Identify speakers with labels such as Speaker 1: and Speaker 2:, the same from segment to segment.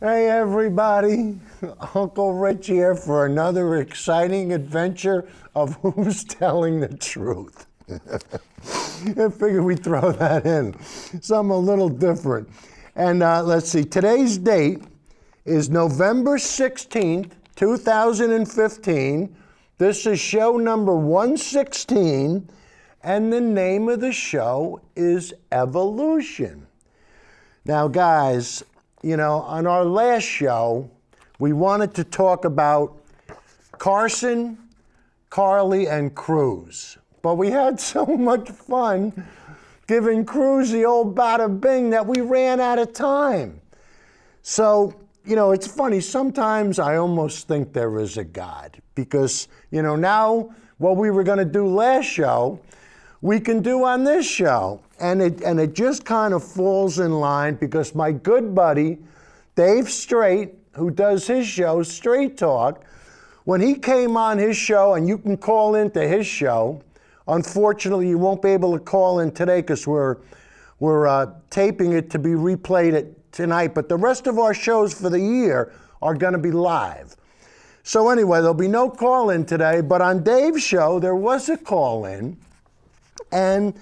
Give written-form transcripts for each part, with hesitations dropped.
Speaker 1: Hey everybody, Uncle Rich here for another exciting adventure of Who's Telling the Truth. I figured we'd throw that in, something a little different. And let's see, today's date is November 16th, 2015. This is show number 116, and the name of the show is Evolution. Now guys, you know, on our last show, we wanted to talk about Carson, Carly, and Cruz. But we had so much fun giving Cruz the old bada bing that we ran out of time. So, you know, it's funny, sometimes I almost think there is a God. Because, you know, now what we were gonna do last show, we can do on this show. And it just kind of falls in line because my good buddy, Dave Straight, who does his show, Straight Talk, when he came on his show, and you can call into his show, unfortunately you won't be able to call in today because we're taping it to be replayed tonight, but the rest of our shows for the year are gonna be live. So anyway, there'll be no call in today, but on Dave's show, there was a call in. And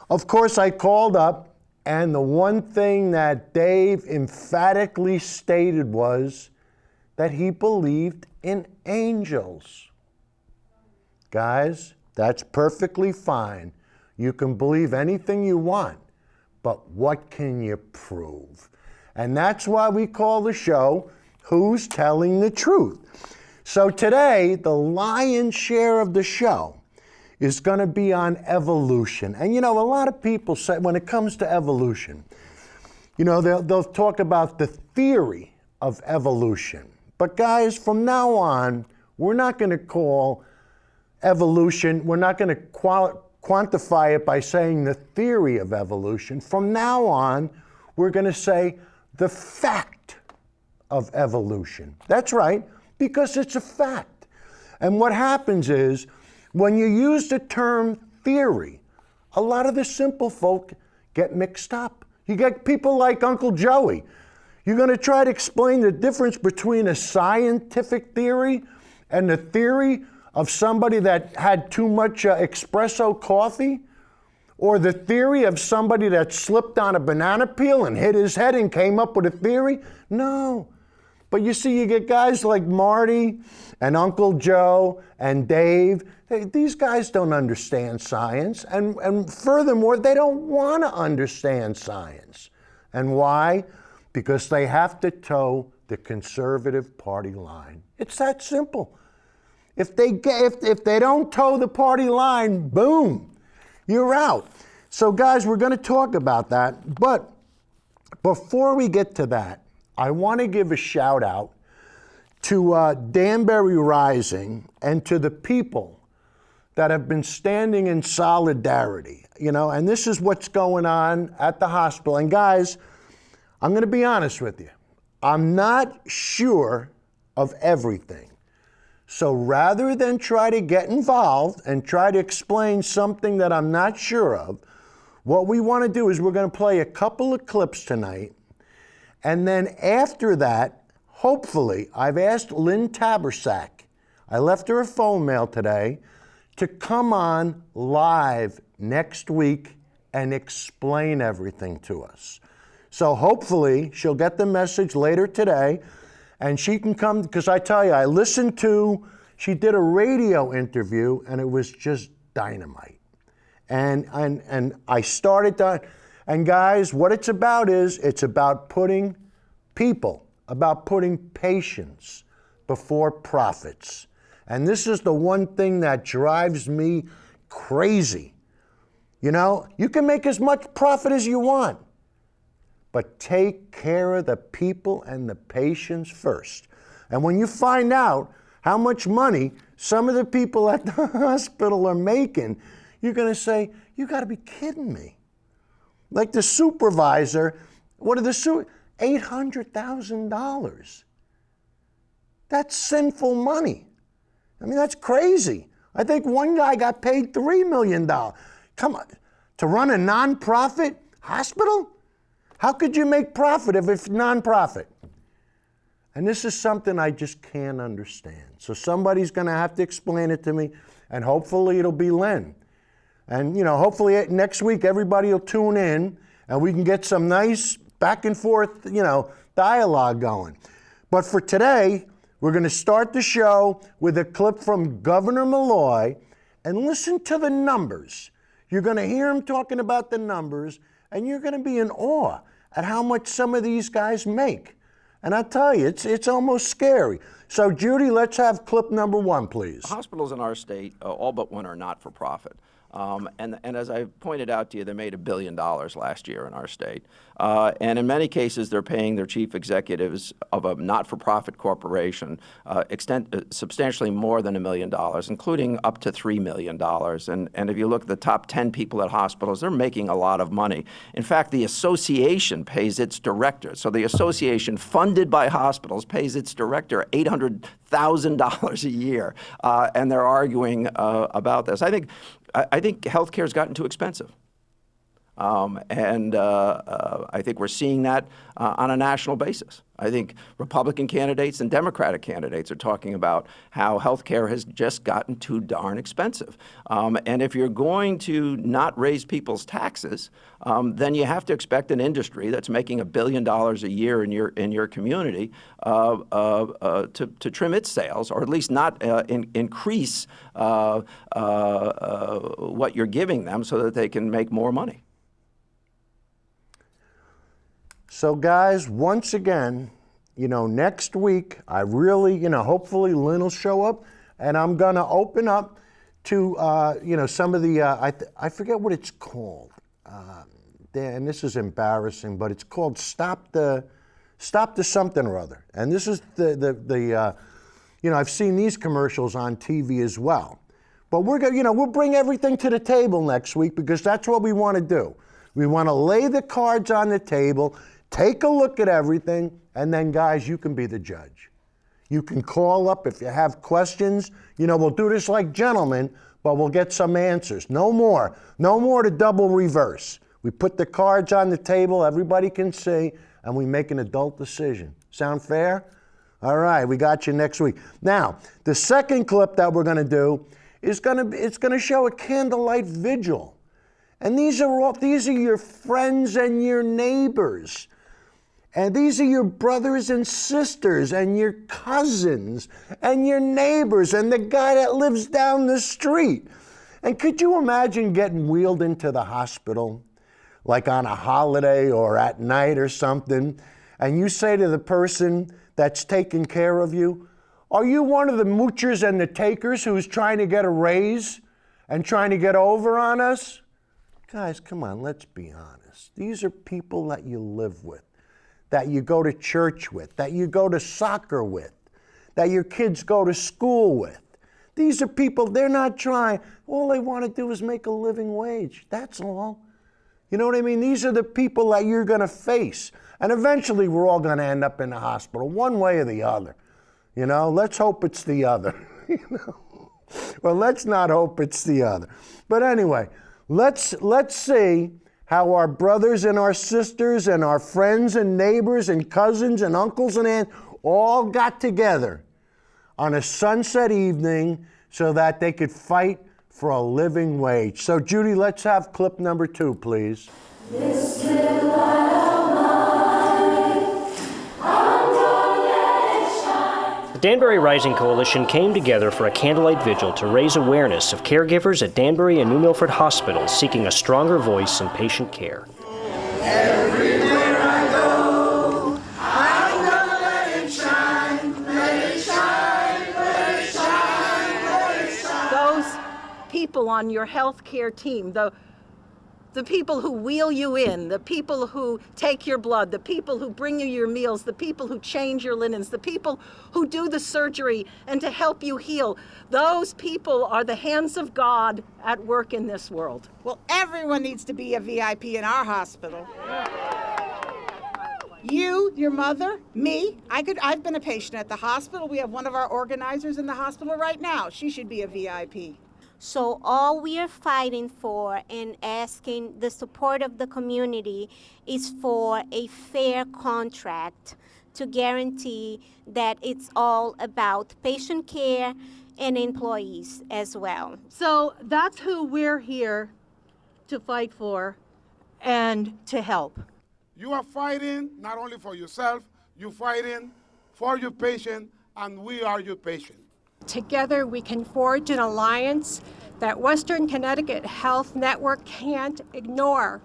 Speaker 1: of course, I called up, and the one thing that Dave emphatically stated was that he believed in angels. Guys, that's perfectly fine. You can believe anything you want, but what can you prove? And that's why we call the show, Who's Telling the Truth? So today, the lion's share of the show is going to be on evolution. And you know, a lot of people say when it comes to evolution, you know, they'll talk about the theory of evolution. But guys, from now on, we're not going to call evolution, we're not going to quantify it by saying the theory of evolution. From now on, we're going to say the fact of evolution. That's right, because it's a fact. And what happens is, when you use the term theory, a lot of the simple folk get mixed up. You get people like Uncle Joey. You're going to try to explain the difference between a scientific theory and the theory of somebody that had too much espresso coffee, or the theory of somebody that slipped on a banana peel and hit his head and came up with a theory? No. But you see, you get guys like Marty and Uncle Joe and Dave. These guys don't understand science, and furthermore, they don't want to understand science. And why? Because they have to toe the conservative party line. It's that simple. If they don't toe the party line, boom, you're out. So guys, we're going to talk about that. But before we get to that, I want to give a shout out to Danbury Rising and to the people that have been standing in solidarity, you know, and this is what's going on at the hospital. And guys, I'm going to be honest with you. I'm not sure of everything. So rather than try to get involved and try to explain something that I'm not sure of, what we want to do is we're going to play a couple of clips tonight. And then after that, hopefully, I've asked Lynn Tabersack, I left her a phone mail today, to come on live next week and explain everything to us. So hopefully she'll get the message later today and she can come, because I tell you, she did a radio interview and it was just dynamite. And I started that, and guys, what it's about is, it's about putting patience before profits. And this is the one thing that drives me crazy. You know, you can make as much profit as you want, but take care of the people and the patients first. And when you find out how much money some of the people at the hospital are making, you're going to say, you got to be kidding me. Like the supervisor, $800,000. That's sinful money. I mean, that's crazy. I think one guy got paid $3 million. Come on, to run a nonprofit hospital? How could you make profit if it's nonprofit? And this is something I just can't understand. So somebody's going to have to explain it to me, and hopefully it'll be Lynn. And, you know, hopefully next week everybody will tune in and we can get some nice back and forth, you know, dialogue going. But for today, we're going to start the show with a clip from Governor Malloy, and listen to the numbers. You're going to hear him talking about the numbers, and you're going to be in awe at how much some of these guys make. And I tell you, it's almost scary. So Judy, let's have clip number 1, please.
Speaker 2: Hospitals in our state, all but one, are not for profit. And as I pointed out to you, they made $1 billion last year in our state. And in many cases, they're paying their chief executives of a not-for-profit corporation substantially more than $1 million, including up to $3 million. And if you look at the top 10 people at hospitals, they're making a lot of money. In fact, the association pays its director. So the association, funded by hospitals, pays its director $800,000 a year. And they're arguing about this. I think healthcare has gotten too expensive. I think we're seeing that on a national basis. I think Republican candidates and Democratic candidates are talking about how healthcare has just gotten too darn expensive. And if you're going to not raise people's taxes, then you have to expect an industry that's making $1 billion a year in your community to trim its sales, or at least not increase what you're giving them so that they can make more money.
Speaker 1: So guys, once again, you know, next week, I really, you know, hopefully Lynn will show up, and I'm going to open up to, you know, some of the, I forget what it's called, and this is embarrassing, but it's called Stop the something or other. And this is the you know, I've seen these commercials on TV as well. But we're going to, you know, we'll bring everything to the table next week, because that's what we want to do. We want to lay the cards on the table, take a look at everything, and then, guys, you can be the judge. You can call up if you have questions. You know, we'll do this like gentlemen, but we'll get some answers. No more to double reverse. We put the cards on the table, everybody can see, and we make an adult decision. Sound fair? All right, we got you next week. Now, the second clip that we're going to do is it's going to show a candlelight vigil. And these are your friends and your neighbors. And these are your brothers and sisters and your cousins and your neighbors and the guy that lives down the street. And could you imagine getting wheeled into the hospital, like on a holiday or at night or something, and you say to the person that's taking care of you, are you one of the moochers and the takers who's trying to get a raise and trying to get over on us? Guys, come on, let's be honest. These are people that you live with, that you go to church with, that you go to soccer with, that your kids go to school with. These are people, they're not trying. All they want to do is make a living wage. That's all. You know what I mean? These are the people that you're going to face. And eventually we're all going to end up in the hospital, one way or the other. You know, let's hope it's the other. You know? Well, let's not hope it's the other. But anyway, let's see how our brothers and our sisters and our friends and neighbors and cousins and uncles and aunts all got together on a sunset evening so that they could fight for a living wage. So Judy, let's have clip number 2, please.
Speaker 3: This little light of mine, I'm gonna let it shine.
Speaker 4: The Danbury Rising Coalition came together for a candlelight vigil to raise awareness of caregivers at Danbury and New Milford hospitals seeking a stronger voice in patient care.
Speaker 3: Everywhere I go, I'm gonna let it shine, let it shine, let it shine, let it shine.
Speaker 5: Those people on your healthcare team, the people who wheel you in, the people who take your blood, the people who bring you your meals, the people who change your linens, the people who do the surgery and to help you heal, those people are the hands of God at work in this world.
Speaker 6: Well, everyone needs to be a VIP in our hospital. You, your mother, me. I've been a patient at the hospital. We have one of our organizers in the hospital right now. She should be a VIP.
Speaker 7: So all we are fighting for and asking the support of the community is for a fair contract to guarantee that it's all about patient care and employees as well.
Speaker 5: So that's who we're here to fight for and to help.
Speaker 8: You are fighting not only for yourself, you're fighting for your patient, and we are your patient.
Speaker 9: Together we can forge an alliance that Western Connecticut Health Network can't ignore.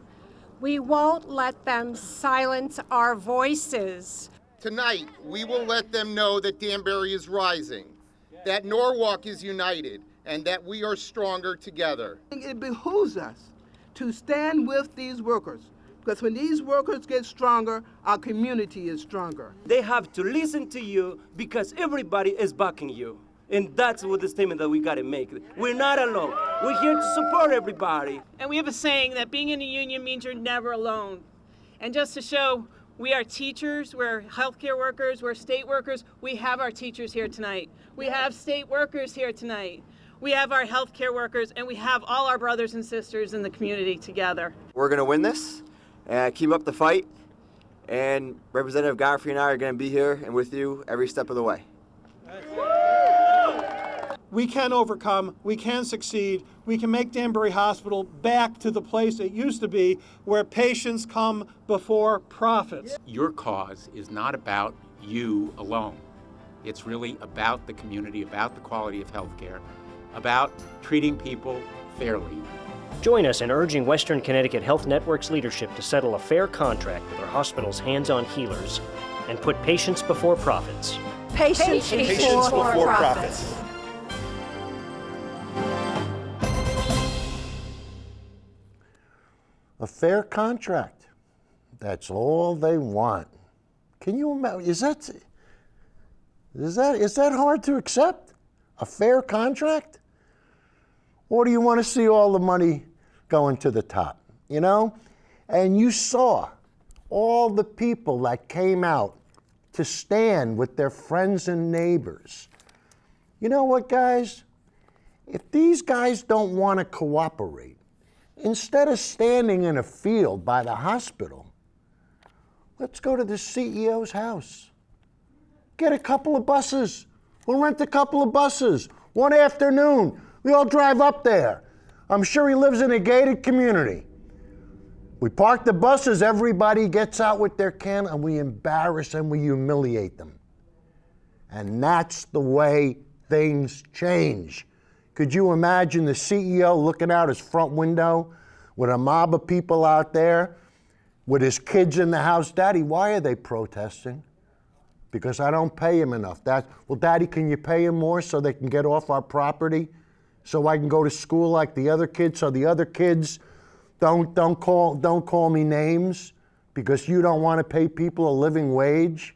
Speaker 9: We won't let them silence our voices.
Speaker 10: Tonight, we will let them know that Danbury is rising, that Norwalk is united, and that we are stronger together.
Speaker 11: It behooves us to stand with these workers, because when these workers get stronger, our community is stronger.
Speaker 12: They have to listen to you because everybody is backing you. And that's what the statement that we gotta make. We're not alone. We're here to support everybody.
Speaker 13: And we have a saying that being in a union means you're never alone. And just to show we are teachers, we're healthcare workers, we're state workers, we have our teachers here tonight. We have state workers here tonight. We have our healthcare workers, and we have all our brothers and sisters in the community together.
Speaker 14: We're gonna win this, and keep up the fight. And Representative Godfrey and I are gonna be here and with you every step of the way.
Speaker 15: We can overcome, we can succeed, we can make Danbury Hospital back to the place it used to be, where patients come before profits.
Speaker 16: Your cause is not about you alone. It's really about the community, about the quality of healthcare, about treating people fairly.
Speaker 4: Join us in urging Western Connecticut Health Network's leadership to settle a fair contract with our hospital's hands-on healers and put patients before profits.
Speaker 5: Patients before profits.
Speaker 1: A fair contract. That's all they want. Can you imagine? Is that hard to accept? A fair contract? Or do you want to see all the money going to the top? You know? And you saw all the people that came out to stand with their friends and neighbors. You know what, guys? If these guys don't want to cooperate, instead of standing in a field by the hospital, let's go to the CEO's house. Get a couple of buses. We'll rent a couple of buses. One afternoon, we all drive up there. I'm sure he lives in a gated community. We park the buses, everybody gets out with their can, and we embarrass and we humiliate them. And that's the way things change. Could you imagine the CEO looking out his front window with a mob of people out there with his kids in the house? Daddy, why are they protesting? Because I don't pay him enough. Well, Daddy, can you pay him more so they can get off our property? So I can go to school like the other kids, so the other kids don't call me names because you don't want to pay people a living wage?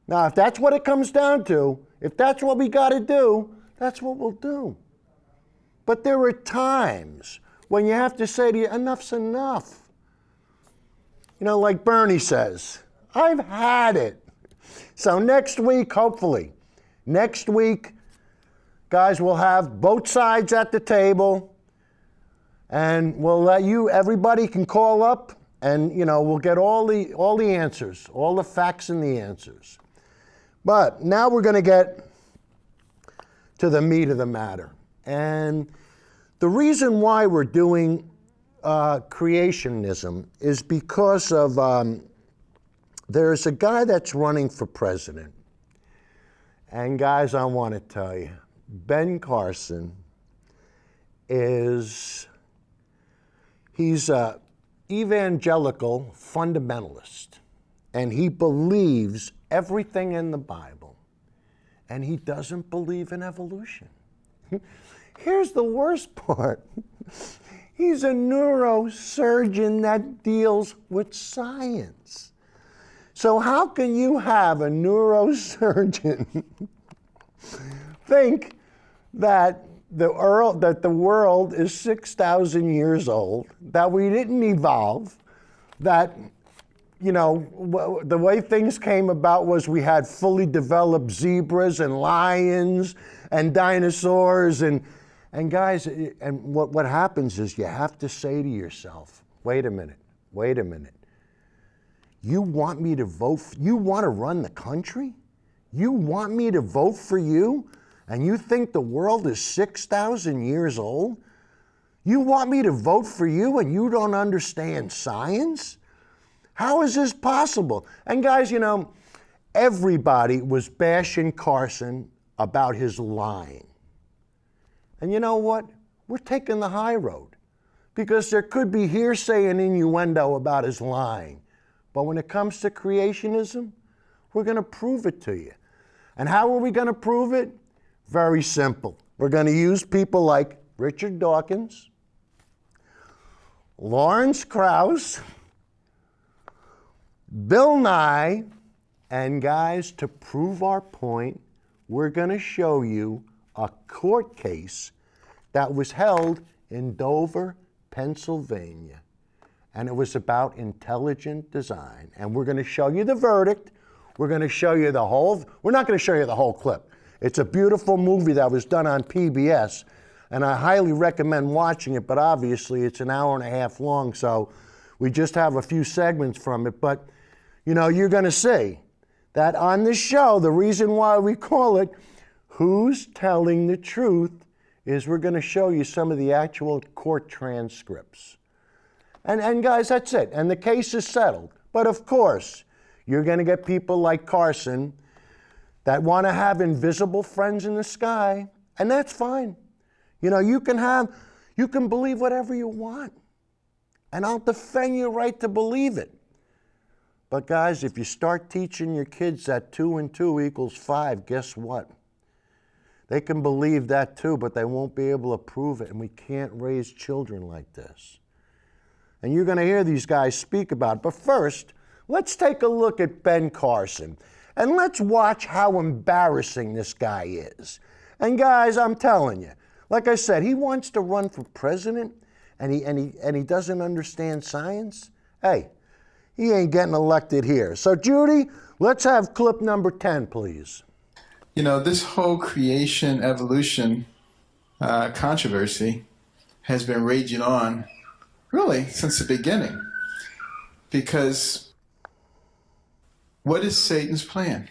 Speaker 1: Now, if that's what it comes down to, if that's what we got to do, that's what we'll do. But there are times when you have to say to you, enough's enough. You know, like Bernie says, I've had it. So next week, hopefully, next week, guys, we'll have both sides at the table, and we'll let everybody can call up, and, you know, we'll get all the answers, all the facts and the answers. But now we're going to get to the meat of the matter. And the reason why we're doing creationism is because of there's a guy that's running for president. And guys, I want to tell you, Ben Carson he's an evangelical fundamentalist. And he believes everything in the Bible. And he doesn't believe in evolution. Here's the worst part. He's a neurosurgeon that deals with science. So how can you have a neurosurgeon think that the world is 6,000 years old, that we didn't evolve, that, you know, the way things came about was we had fully developed zebras and lions and dinosaurs and guys, and what happens is you have to say to yourself, wait a minute. You want me to vote? You want to run the country? You want me to vote for you? And you think the world is 6,000 years old? You want me to vote for you and you don't understand science? How is this possible? And guys, you know, everybody was bashing Carson about his lying. And you know what? We're taking the high road because there could be hearsay and innuendo about his lying. But when it comes to creationism, we're going to prove it to you. And how are we going to prove it? Very simple. We're going to use people like Richard Dawkins, Lawrence Krauss, Bill Nye, and guys, to prove our point, we're going to show you a court case that was held in Dover, Pennsylvania. And it was about intelligent design. And we're going to show you the verdict. We're going to show you the whole, we're not going to show you the whole clip. It's a beautiful movie that was done on PBS, and I highly recommend watching it, but obviously it's an hour and a half long, so we just have a few segments from it. But, you know, you're going to see that on this show, the reason why we call it Who's Telling the Truth is we're going to show you some of the actual court transcripts. And guys, that's it. And the case is settled. But of course, you're going to get people like Carson that want to have invisible friends in the sky, and that's fine. You know, you can believe whatever you want, and I'll defend your right to believe it. But guys, if you start teaching your kids that 2 and 2 equals 5, guess what? They can believe that too, but they won't be able to prove it, and we can't raise children like this. And you're going to hear these guys speak about it. But first, let's take a look at Ben Carson. And let's watch how embarrassing this guy is. And guys, I'm telling you, like I said, he wants to run for president and he doesn't understand science. Hey, he ain't getting elected here. So Judy, let's have clip number 10, please.
Speaker 17: You know, this whole creation evolution controversy has been raging on really since the beginning. Because what is Satan's plan?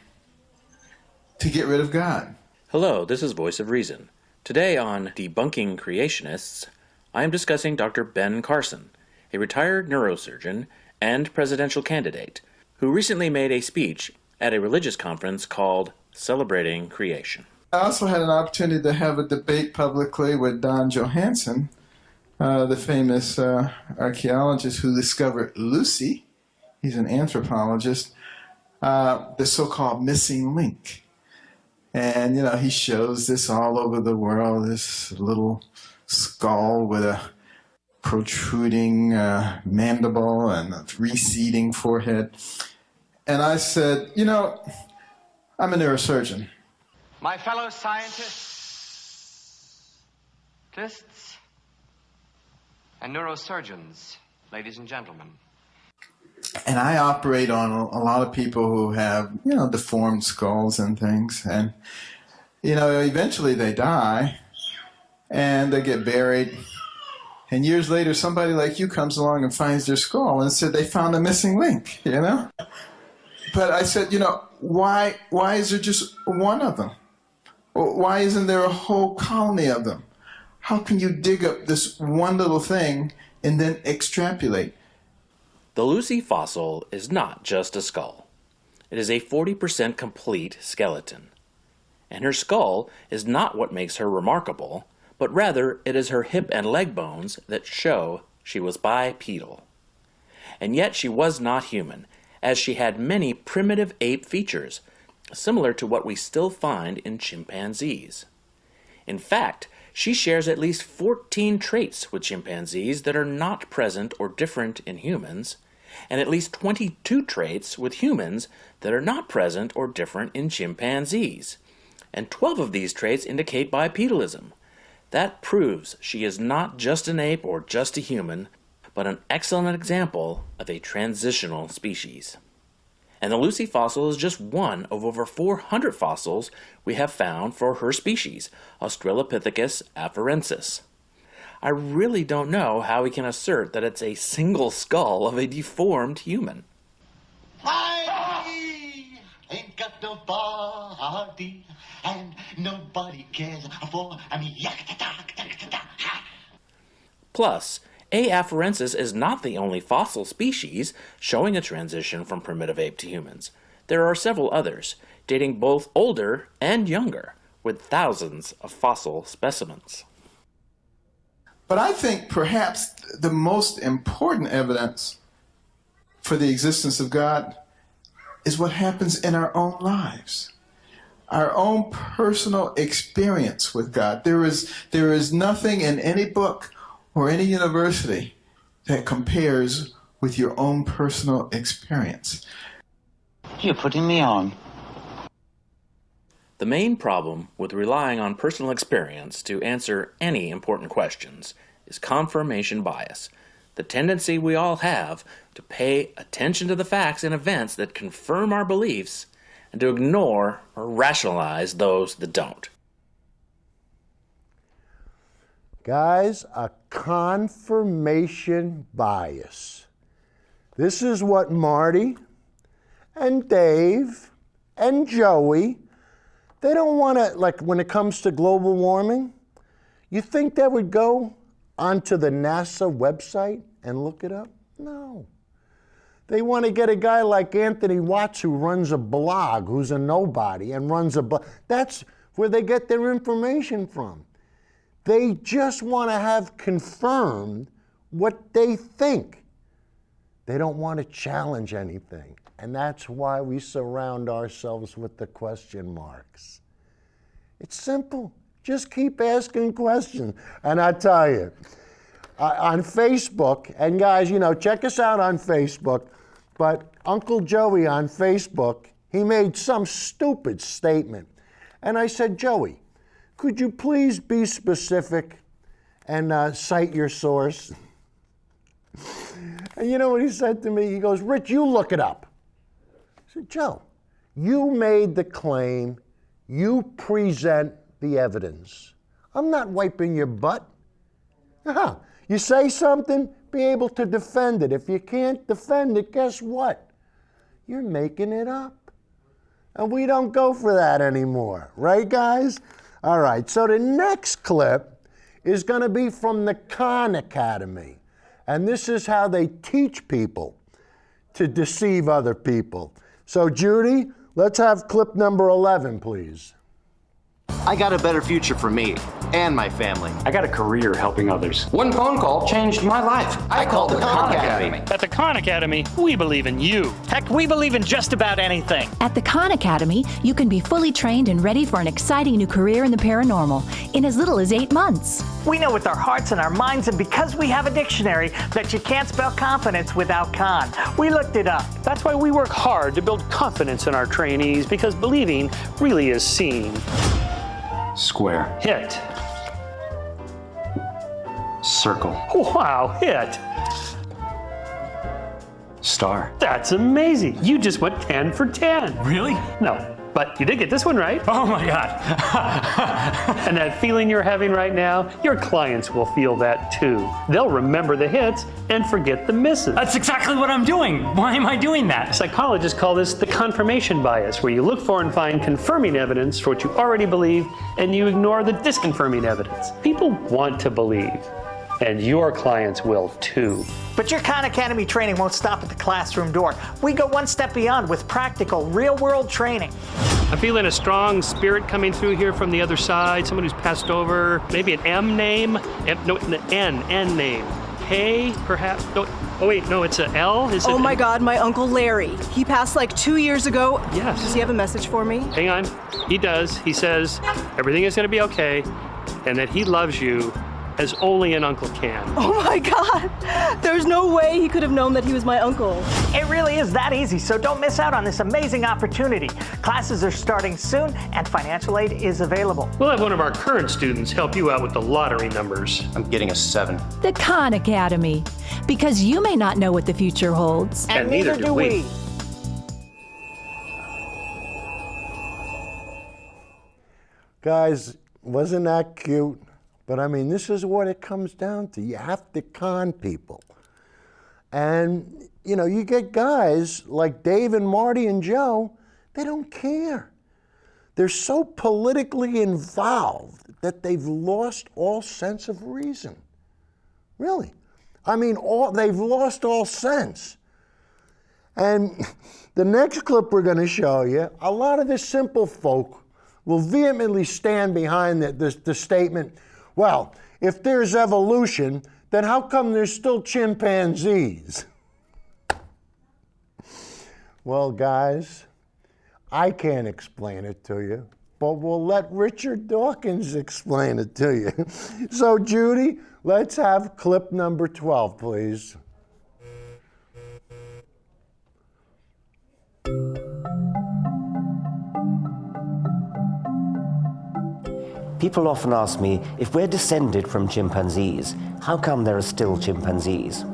Speaker 17: To get rid of God.
Speaker 18: Hello, this is Voice of Reason. Today on Debunking Creationists, I am discussing Dr. Ben Carson, a retired neurosurgeon and presidential candidate, who recently made a speech at a religious conference called Celebrating Creation.
Speaker 17: I also had an opportunity to have a debate publicly with Don Johanson, the famous archaeologist who discovered Lucy. He's an anthropologist. The so-called missing link. And, you know, he shows this all over the world, this little skull with a protruding mandible and a receding forehead. And I said, you know, I'm a neurosurgeon.
Speaker 19: My fellow scientists and neurosurgeons, ladies and gentlemen.
Speaker 17: And I operate on a lot of people who have, you know, deformed skulls and things. And, you know, eventually they die and they get buried. And years later, somebody like you comes along and finds their skull and said they found a missing link, you know? But I said, you know, why is there just one of them? Why isn't there a whole colony of them? How can you dig up this one little thing and then extrapolate?
Speaker 18: The Lucy fossil is not just a skull. It is a 40% complete skeleton. And her skull is not what makes her remarkable, but rather it is her hip and leg bones that show she was bipedal. And yet she was not human, as she had many primitive ape features, similar to what we still find in chimpanzees. In fact, she shares at least 14 traits with chimpanzees that are not present or different in humans, and at least 22 traits with humans that are not present or different in chimpanzees. And 12 of these traits indicate bipedalism. That proves she is not just an ape or just a human, but an excellent example of a transitional species. And the Lucy fossil is just one of over 400 fossils we have found for her species, Australopithecus afarensis. I really don't know how we can assert that it's a single skull of a deformed human.
Speaker 3: nobody, and nobody cares for me.
Speaker 18: Plus, A. afarensis is not the only fossil species showing a transition from primitive ape to humans. There are several others, dating both older and younger, with thousands of fossil specimens.
Speaker 17: But I think perhaps the most important evidence for the existence of God is what happens in our own lives, our own personal experience with God. There is nothing in any book or any university that compares with your own personal experience.
Speaker 3: You're putting me on.
Speaker 18: The main problem with relying on personal experience to answer any important questions is confirmation bias, the tendency we all have to pay attention to the facts and events that confirm our beliefs and to ignore or rationalize those that don't.
Speaker 1: Guys, a confirmation bias. This is what Marty and Dave and Joey, they don't want to, like when it comes to global warming, you think they would go onto the NASA website and look it up? No. They want to get a guy like Anthony Watts who runs a blog, who's a nobody, and runs a blog. That's where they get their information from. They just want to have confirmed what they think. They don't want to challenge anything. And that's why we surround ourselves with the question marks. It's simple. Just keep asking questions. And I tell you, on Facebook, and guys, you know, check us out on Facebook, but Uncle Joey on Facebook, he made some stupid statement. And I said, Joey, could you please be specific and cite your source? And you know what he said to me? He goes, Rich, you look it up. I said, Joe, you made the claim, you present the evidence. I'm not wiping your butt. You say something, be able to defend it. If you can't defend it, guess what? You're making it up. And we don't go for that anymore, right, guys? All right, so the next clip is going to be from the Khan Academy. And this is how they teach people to deceive other people. So, Judy, let's have clip number 11, please.
Speaker 20: I got a better future for me and my family.
Speaker 21: I got a career helping others.
Speaker 20: One phone call changed my life. I called the Khan Academy.
Speaker 22: At the Khan Academy, we believe in you.
Speaker 23: Heck, we believe in just about anything.
Speaker 24: At the Khan Academy, you can be fully trained and ready for an exciting new career in the paranormal in as little as 8 months.
Speaker 23: We know with our hearts and our minds, and because we have a dictionary, that you can't spell confidence without Khan. We looked it up.
Speaker 22: That's why we work hard to build confidence in our trainees, because believing really is seeing.
Speaker 21: Square.
Speaker 22: Hit.
Speaker 21: Circle.
Speaker 22: Wow, hit.
Speaker 21: Star.
Speaker 22: That's amazing. You just went 10 for 10.
Speaker 21: Really?
Speaker 22: No, but you did get this one right.
Speaker 21: Oh my God.
Speaker 22: And that feeling you're having right now, your clients will feel that too. They'll remember the hits and forget the misses.
Speaker 21: That's exactly what I'm doing. Why am I doing that?
Speaker 22: Psychologists call this the confirmation bias, where you look for and find confirming evidence for what you already believe, and you ignore the disconfirming evidence. People want to believe, and your clients will too.
Speaker 23: But your Khan Academy training won't stop at the classroom door. We go one step beyond with practical, real-world training.
Speaker 22: I'm feeling a strong spirit coming through here from the other side, someone who's passed over, maybe an M name, N name. K, perhaps, no, oh wait, no, it's a L? Is
Speaker 25: oh
Speaker 22: it
Speaker 25: my God, my Uncle Larry. He passed like 2 years ago.
Speaker 22: Yes.
Speaker 25: Does he have a message for me?
Speaker 22: Hang on, he does. He says everything is gonna be okay, and that he loves you as only an uncle can.
Speaker 25: Oh my God! There's no way he could have known that he was my uncle.
Speaker 23: It really is that easy, so don't miss out on this amazing opportunity. Classes are starting soon, and financial aid is available.
Speaker 22: We'll have one of our current students help you out with the lottery numbers.
Speaker 20: I'm getting a 7.
Speaker 24: The Khan Academy. Because you may not know what the future holds.
Speaker 23: And neither do we.
Speaker 1: Guys, wasn't that cute? But I mean, this is what it comes down to. You have to con people. And, you know, you get guys like Dave and Marty and Joe, They don't care. They're so politically involved that they've lost all sense of reason. Really. I mean, they've lost all sense. And the next clip we're going to show you, a lot of the simple folk will vehemently stand behind the statement, well, if there's evolution, then how come there's still chimpanzees? Well, guys, I can't explain it to you, but we'll let Richard Dawkins explain it to you. So, Judy, let's have clip number 12, please.
Speaker 2: People often ask me, if we're descended from chimpanzees, how come there are still chimpanzees?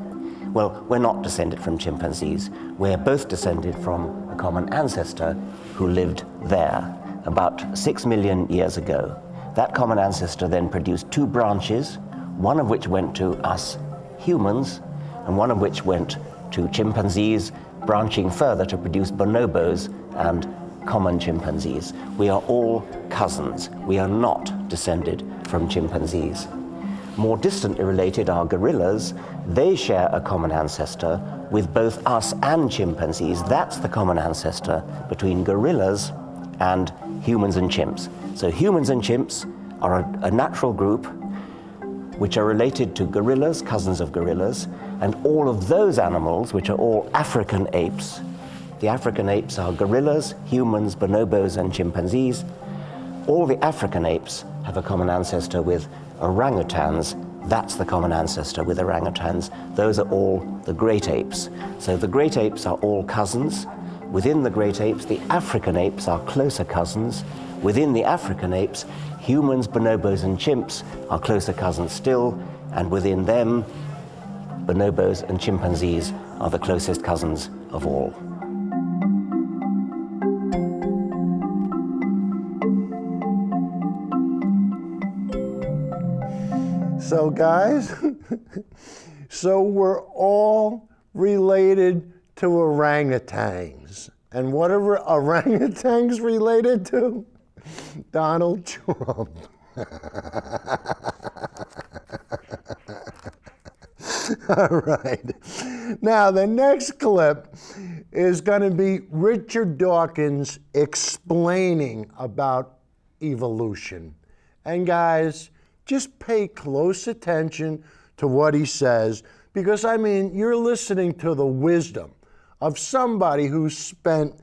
Speaker 2: Well, we're not descended from chimpanzees. We're both descended from a common ancestor who lived there about 6 million years ago. That common ancestor then produced two branches, one of which went to us humans, and one of which went to chimpanzees, branching further to produce bonobos and common chimpanzees. We are all cousins. We are not descended from chimpanzees. More distantly related are gorillas. They share a common ancestor with both us and chimpanzees. That's the common ancestor between gorillas and humans and chimps. So humans and chimps are a natural group which are related to gorillas, cousins of gorillas, and all of those animals, which are all African apes. The African apes are gorillas, humans, bonobos, and chimpanzees. All the African apes have a common ancestor with orangutans. That's the common ancestor with orangutans. Those are all the great apes. So the great apes are all cousins. Within the great apes, the African apes are closer cousins. Within the African apes, humans, bonobos, and chimps are closer cousins still. And within them, bonobos and chimpanzees are the closest cousins of all.
Speaker 1: So guys, so we're all related to orangutans. And what are orangutans related to? Donald Trump. All right. Now, the next clip is going to be Richard Dawkins explaining about evolution. And guys, just pay close attention to what he says, because, I mean, you're listening to the wisdom of somebody who spent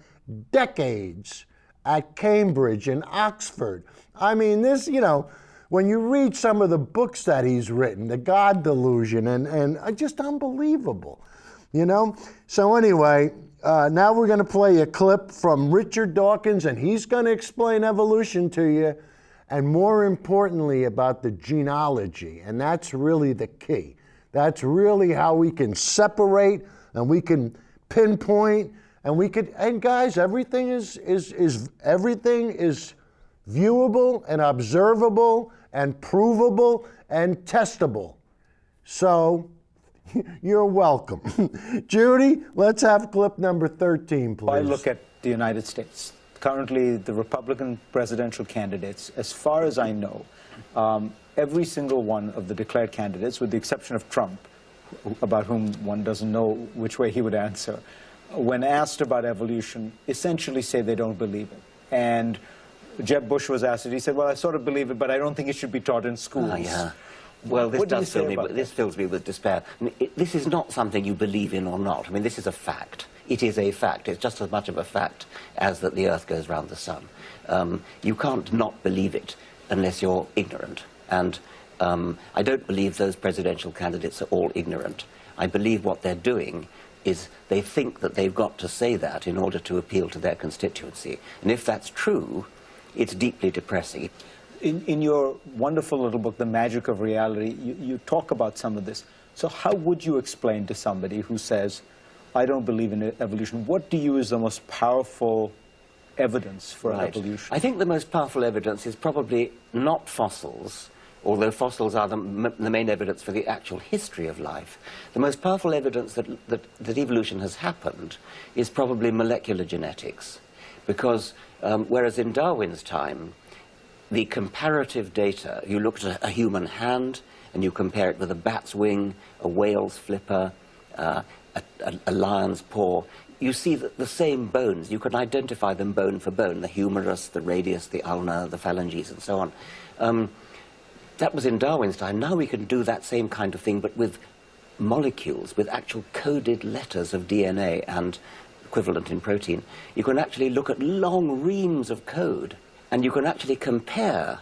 Speaker 1: decades at Cambridge and Oxford. I mean, this, you know, when you read some of the books that he's written, The God Delusion, and just unbelievable, you know? So anyway, now we're going to play a clip from Richard Dawkins, and he's going to explain evolution to you, and more importantly about the genealogy, and that's really the key. That's really how we can separate and we can pinpoint and we could, and guys, everything is viewable and observable and provable and testable. So you're welcome. Judy, let's have clip number 13, please.
Speaker 6: I look at the United States. Currently, the Republican presidential candidates, as far as I know, every single one of the declared candidates, with the exception of Trump, about whom one doesn't know which way he would answer, when asked about evolution, essentially say they don't believe it. And Jeb Bush was asked it. He said, well, I sort of believe it, but I don't think it should be taught in schools.
Speaker 2: Oh, yeah. Well, this fills me with despair. I mean, this is not something you believe in or not. I mean, this is a fact. It is a fact. It's just as much of a fact as that the Earth goes round the sun. You can't not believe it unless you're ignorant. And I don't believe those presidential candidates are all ignorant. I believe what they're doing is they think that they've got to say that in order to appeal to their constituency. And if that's true, it's deeply depressing.
Speaker 6: In your wonderful little book, The Magic of Reality, you talk about some of this. So how would you explain to somebody who says, I don't believe in evolution, what do you use the most powerful evidence for evolution?
Speaker 2: I think the most powerful evidence is probably not fossils, although fossils are the main evidence for the actual history of life. The most powerful evidence that evolution has happened is probably molecular genetics. because whereas in Darwin's time, the comparative data, you looked at a human hand and you compare it with a bat's wing, a whale's flipper, a lion's paw, you see that the same bones, you can identify them bone for bone, the humerus, the radius, the ulna, the phalanges, and so on. That was in Darwin's time. Now we can do that same kind of thing, but with molecules, with actual coded letters of DNA and equivalent in protein. You can actually look at long reams of code, and you can actually compare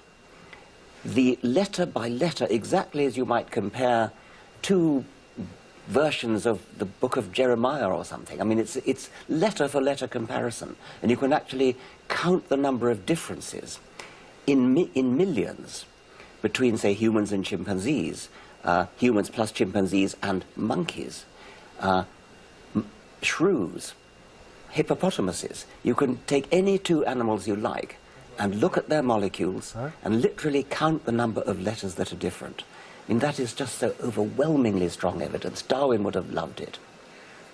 Speaker 2: the letter by letter exactly as you might compare two versions of the book of Jeremiah or something. I mean, it's letter for letter comparison, and you can actually count the number of differences in millions between, say, humans and chimpanzees, humans plus chimpanzees and monkeys, shrews, hippopotamuses. You can take any two animals you like and look at their molecules and literally count the number of letters that are different. I mean, that is just so overwhelmingly strong evidence. Darwin would have loved it.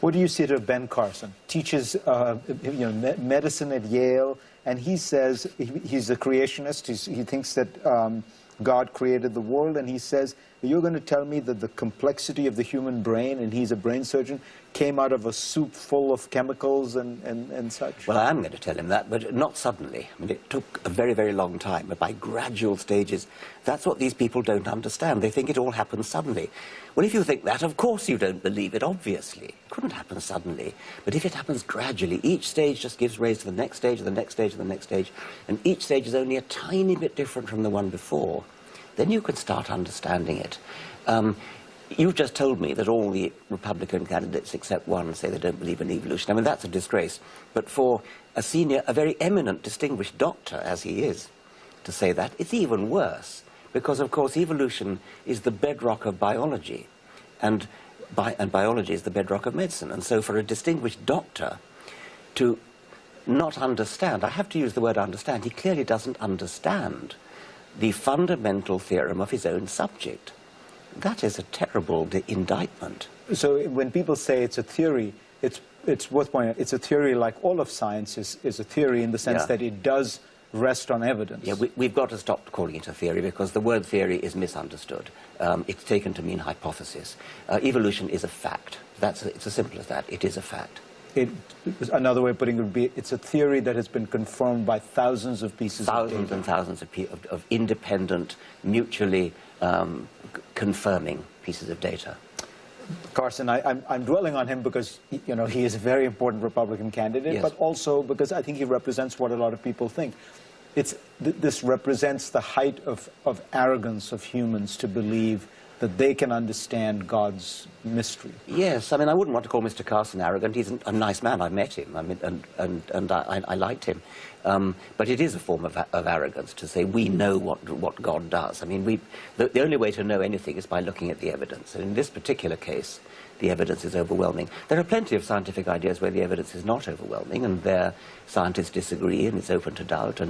Speaker 6: What do you say to Ben Carson? Teaches medicine at Yale, and he says he's a creationist. He thinks that God created the world, and he says, you're going to tell me that the complexity of the human brain, and he's a brain surgeon, came out of a soup full of chemicals and such?
Speaker 2: Well, I am going to tell him that, but not suddenly. I mean, it took a very, very long time, but by gradual stages. That's what these people don't understand. They think it all happens suddenly. Well, if you think that, of course you don't believe it, obviously. It couldn't happen suddenly. But if it happens gradually, each stage just gives rise to the next stage, the next stage, the next stage, and each stage is only a tiny bit different from the one before, then you can start understanding it. You've just told me that all the Republican candidates except one say they don't believe in evolution. I mean, that's a disgrace. But for a senior, a very eminent, distinguished doctor, as he is, to say that, it's even worse. Because, of course, evolution is the bedrock of biology. And biology is the bedrock of medicine. And so for a distinguished doctor to not understand, I have to use the word understand, he clearly doesn't understand the fundamental theorem of his own subject. That is a terrible indictment.
Speaker 6: So when people say it's a theory, it's worth pointing out, it's a theory like all of science is a theory in the sense that it does rest on evidence.
Speaker 2: Yeah, we've got to stop calling it a theory because the word theory is misunderstood. It's taken to mean hypothesis. Evolution is a fact. It's as simple as that. It is a fact.
Speaker 6: Another way of putting it would be, it's a theory that has been confirmed by thousands of pieces of data.
Speaker 2: Thousands and thousands of independent, mutually confirming pieces of data.
Speaker 6: Carson, I'm dwelling on him because, you know, he is a very important Republican candidate, but also because I think he represents what a lot of people think. This represents the height of arrogance of humans to believe that they can understand God's mystery.
Speaker 2: Yes, I mean, I wouldn't want to call Mr. Carson arrogant. He's a nice man. I met him, I mean, and I liked him. But it is a form of arrogance to say we know what God does. I mean, the only way to know anything is by looking at the evidence. And in this particular case, the evidence is overwhelming. There are plenty of scientific ideas where the evidence is not overwhelming, and there scientists disagree, and it's open to doubt.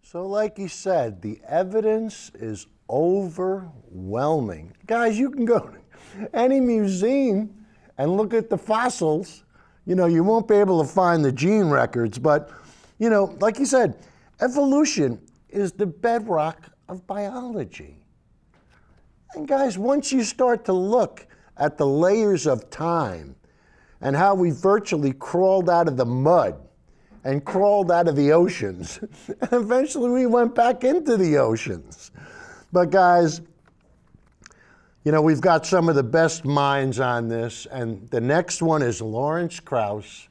Speaker 1: So like he said, the evidence is overwhelming. Guys, you can go to any museum and look at the fossils. You know, you won't be able to find the gene records, but, you know, like he said, evolution is the bedrock of biology. And guys, once you start to look at the layers of time and how we virtually crawled out of the mud and crawled out of the oceans. And eventually we went back into the oceans. But guys, you know, we've got some of the best minds on this, and the next one is Lawrence Krauss,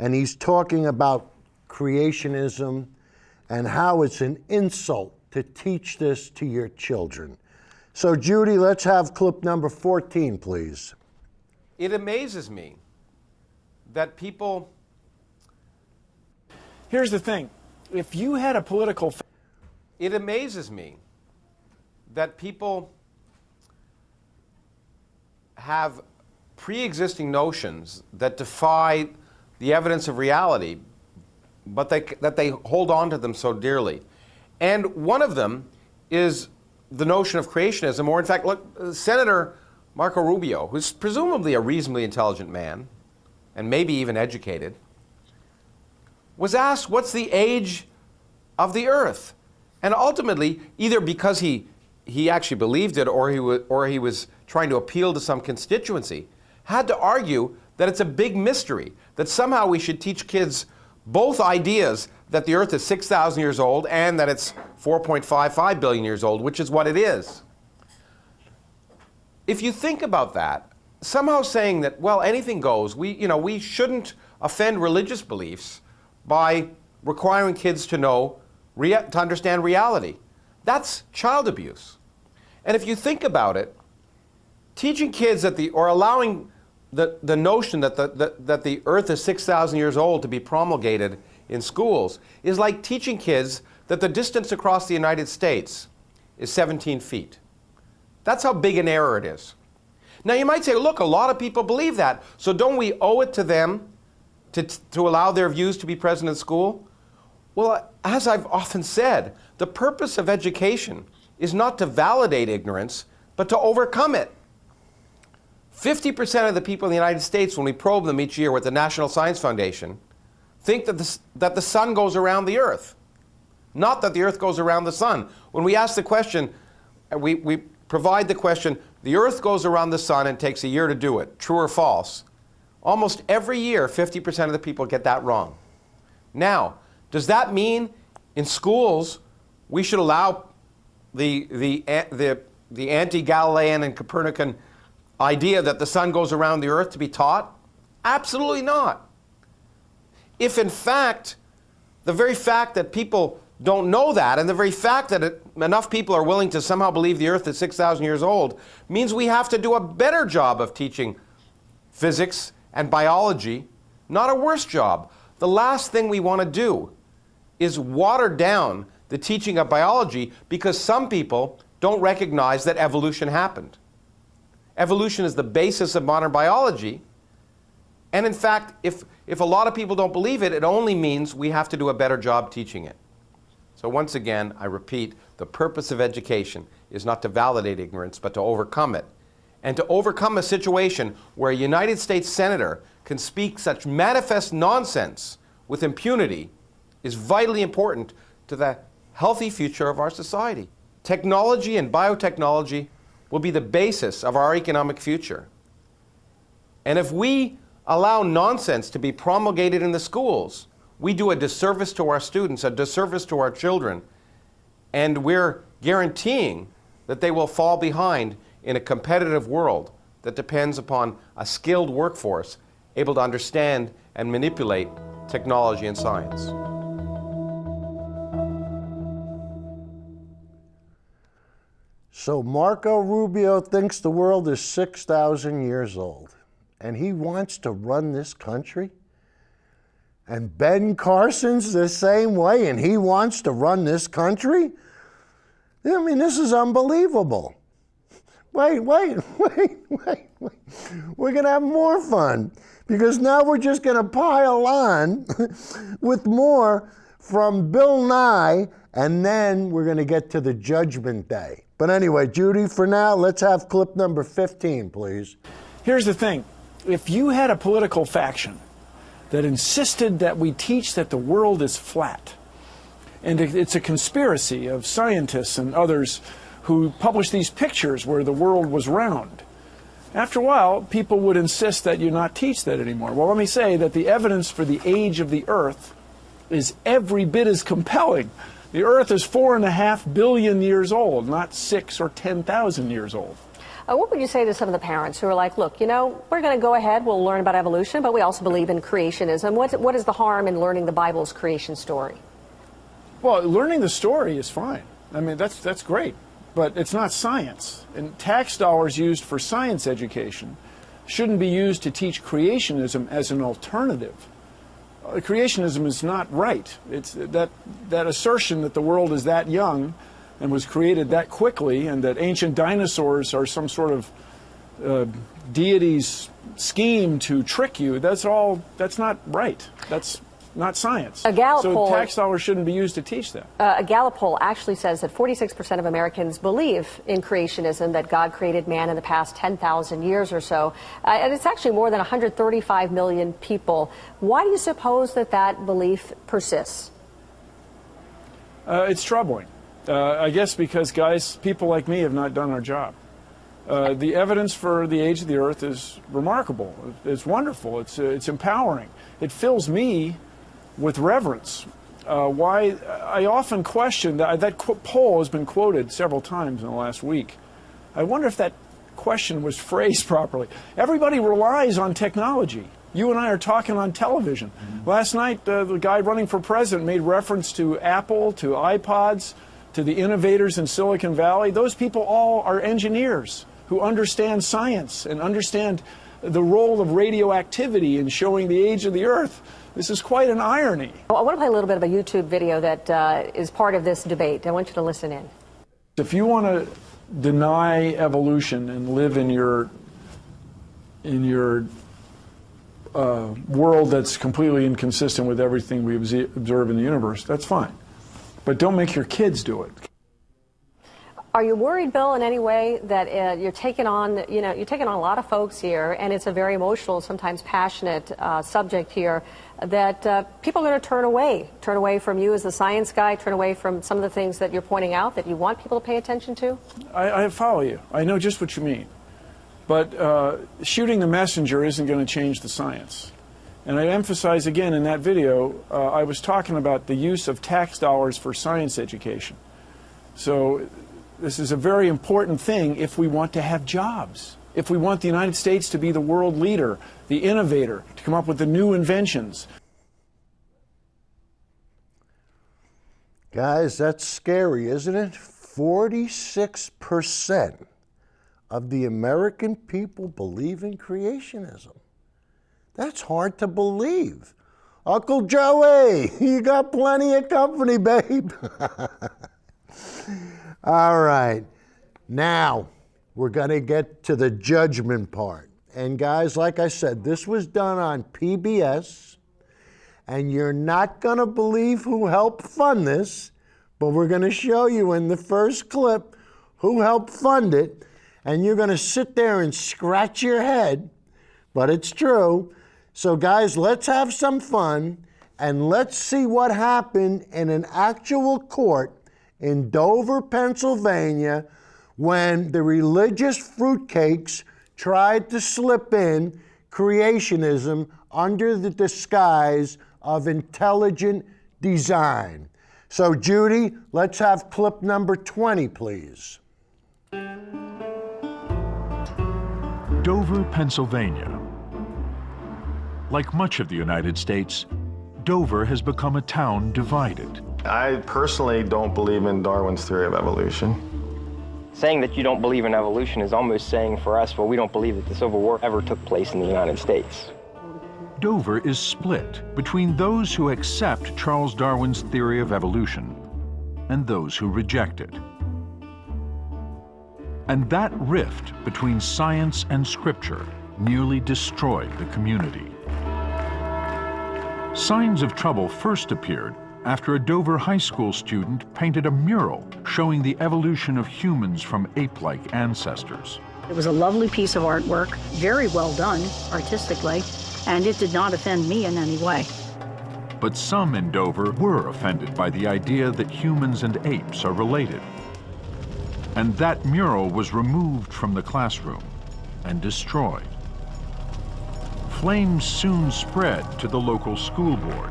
Speaker 1: and he's talking about creationism and how it's an insult to teach this to your children. So Judy, let's have clip number 14, please.
Speaker 7: It amazes me that people...
Speaker 8: Here's the thing. If you had a political...
Speaker 7: It amazes me that people have pre-existing notions that defy the evidence of reality, but that they hold on to them so dearly. And one of them is the notion of creationism, or in fact, look, Senator Marco Rubio, who's presumably a reasonably intelligent man, and maybe even educated, was asked, what's the age of the Earth? And ultimately, either because he actually believed it or he was trying to appeal to some constituency, had to argue that it's a big mystery, that somehow we should teach kids both ideas that the Earth is 6,000 years old and that it's 4.55 billion years old, which is what it is. If you think about that, somehow saying that, well, anything goes, we shouldn't offend religious beliefs by requiring kids to know, to understand reality. That's child abuse. And if you think about it, teaching kids or allowing the notion that the Earth is 6,000 years old to be promulgated in schools is like teaching kids that the distance across the United States is 17 feet. That's how big an error it is. Now you might say, look, a lot of people believe that, so don't we owe it to them to allow their views to be present in school? Well, as I've often said, the purpose of education is not to validate ignorance, but to overcome it. 50% of the people in the United States, when we probe them each year with the National Science Foundation, think that the sun goes around the Earth, not that the Earth goes around the sun. When we ask the question, we provide the question, the Earth goes around the sun and takes a year to do it, true or false? Almost every year, 50% of the people get that wrong. Now, does that mean in schools we should allow the anti-Galilean and Copernican idea that the sun goes around the Earth to be taught? Absolutely not. If in fact, the very fact that people don't know that, and the very fact that enough people are willing to somehow believe the Earth is 6,000 years old, means we have to do a better job of teaching physics and biology, not a worse job. The last thing we want to do is water down the teaching of biology because some people don't recognize that evolution happened. Evolution is the basis of modern biology. And in fact, if a lot of people don't believe it, it only means we have to do a better job teaching it. So once again, I repeat, the purpose of education is not to validate ignorance, but to overcome it. And to overcome a situation where a United States senator can speak such manifest nonsense with impunity is vitally important to the healthy future of our society. Technology and biotechnology will be the basis of our economic future. And if we allow nonsense to be promulgated in the schools, we do a disservice to our students, a disservice to our children, and we're guaranteeing that they will fall behind in a competitive world that depends upon a skilled workforce able to understand and manipulate technology and science.
Speaker 1: So Marco Rubio thinks the world is 6,000 years old, and he wants to run this country? And Ben Carson's the same way, and he wants to run this country? I mean, this is unbelievable. Wait. We're going to have more fun, because now we're just going to pile on with more from Bill Nye, and then we're going to get to the Judgment Day. But anyway, Judy, for now, let's have clip number 15, please.
Speaker 8: Here's the thing. If you had a political faction that insisted that we teach that the world is flat, and it's a conspiracy of scientists and others who published these pictures where the world was round, after a while, people would insist that you not teach that anymore. Well, let me say that the evidence for the age of the Earth is every bit as compelling. The Earth is 4.5 billion years old, not 6 or 10,000 years old.
Speaker 9: What would you say to some of the parents who are like, look, you know, we're going to go ahead, we'll learn about evolution, but we also believe in creationism. What is the harm in learning the Bible's creation story?
Speaker 8: Well, learning the story is fine. I mean, that's great, but it's not science. And tax dollars used for science education shouldn't be used to teach creationism as an alternative. Creationism is not right. It's that assertion that the world is that young and was created that quickly, and that ancient dinosaurs are some sort of deity's scheme to trick you. That's not right. That's not science.
Speaker 9: A Gallup
Speaker 8: so
Speaker 9: poll,
Speaker 8: tax dollars shouldn't be used to teach that.
Speaker 9: A Gallup poll actually says that 46% of Americans believe in creationism, that God created man in the past 10,000 years or so. And it's actually more than 135 million people. Why do you suppose that that belief persists?
Speaker 8: It's troubling. I guess because, guys, people like me have not done our job. The evidence for the age of the earth is remarkable. It's wonderful. It's empowering. It fills me with reverence. Why I often question that poll has been quoted several times in the last week. I wonder if that question was phrased properly. Everybody relies on technology. You and I are talking on television. Last night, the guy running for president made reference to Apple, to iPods, to the innovators in Silicon Valley. Those people all are engineers who understand science and understand the role of radioactivity in showing the age of the earth. This is quite an irony.
Speaker 9: I want to play a little bit of a YouTube video that is part of this debate. I want you to listen in.
Speaker 8: If you want to deny evolution and live in your world that's completely inconsistent with everything we observe in the universe, that's fine. But don't make your kids do it.
Speaker 9: Are you worried, Bill, in any way that you're taking on, you're taking on a lot of folks here, and it's a very emotional, sometimes passionate subject here, that people are going to turn away from you as the science guy, turn away from some of the things that you're pointing out that you want people to pay attention to?
Speaker 8: I follow you. I know just what you mean. But shooting the messenger isn't going to change the science. And I emphasize again in that video, I was talking about the use of tax dollars for science education. So this is a very important thing if we want to have jobs, if we want the United States to be the world leader, the innovator, to come up with the new inventions.
Speaker 1: Guys, that's scary, isn't it? 46% of the American people believe in creationism. That's hard to believe. Uncle Joey, you got plenty of company, babe. All right, now we're going to get to the judgment part. And guys, like I said, this was done on PBS, and you're not going to believe who helped fund this, but we're going to show you in the first clip who helped fund it, and you're going to sit there and scratch your head, but it's true. So guys, let's have some fun, and let's see what happened in an actual court in Dover, Pennsylvania, when the religious fruitcakes tried to slip in creationism under the disguise of intelligent design. So Judy, let's have clip number 20, please.
Speaker 10: Dover, Pennsylvania. Like much of the United States, Dover has become a town divided.
Speaker 11: I personally don't believe in Darwin's theory of evolution.
Speaker 12: Saying that you don't believe in evolution is almost saying for us, well, we don't believe that the Civil War ever took place in the United States.
Speaker 10: Dover is split between those who accept Charles Darwin's theory of evolution and those who reject it. And that rift between science and scripture nearly destroyed the community. Signs of trouble first appeared after a Dover high school student painted a mural showing the evolution of humans from ape-like ancestors.
Speaker 13: It was a lovely piece of artwork, very well done artistically, and it did not offend me in any way.
Speaker 10: But some in Dover were offended by the idea that humans and apes are related. And that mural was removed from the classroom and destroyed. Flames soon spread to the local school board.